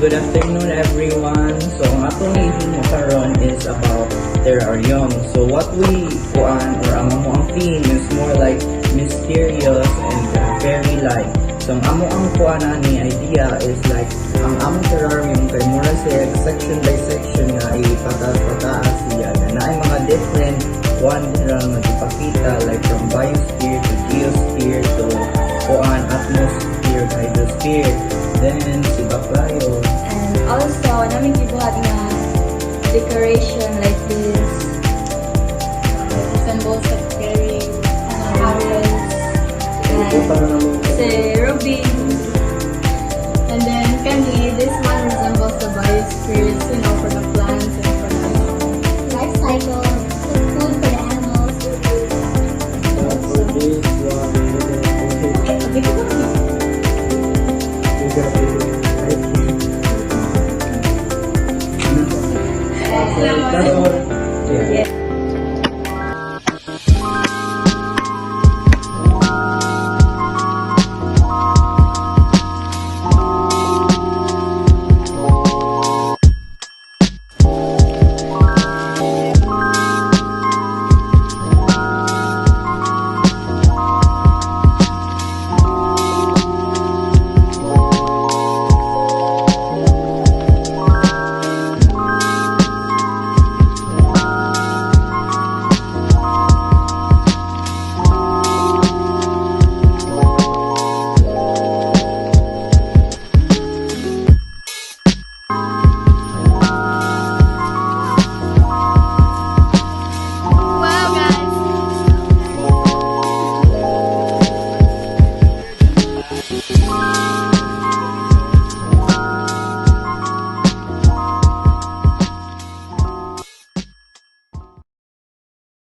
good afternoon everyone. So ang atong i-mo karon is about terrarium. So what we kuan or ang amo ang theme is more like mysterious and fairy-like. So ang amo ang kuan ani idea is like ang among terrarium kay mura siya section by section nga ipataas-pataas siya na ay mga different kuan dira nga ipakita like from biosphere to geosphere to kuan atmosphere, hydrosphere. Then, si Baklayo. And also, namin gibuhat nga decoration like this. Resembles the fairy houses. And si Ruby. And then kami, this one resembles the biospheres, you know, for the plants and for the life cycle, the food for the animals. That's all. Yeah.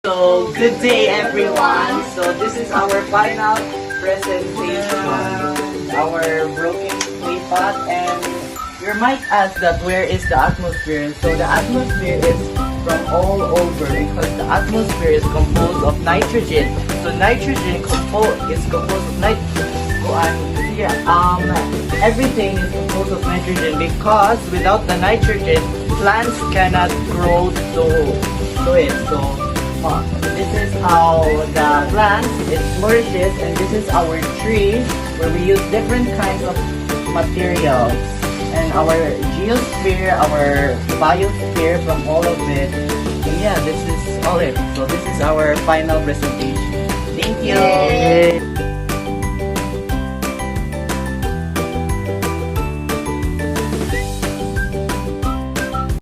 So, good day everyone. So, this is our final presentation. Our broken clay pot, and you might ask that where is the atmosphere? So, the atmosphere is from all over because the atmosphere is composed of nitrogen. So, nitrogen is composed of everything is composed of nitrogen because without the nitrogen, plants cannot grow to it. So, this is how the plant it flourishes, and this is our tree where we use different kinds of materials, and our geosphere, our biosphere from all of it. And yeah, this is all it. So this is our final presentation. Thank you. Yay.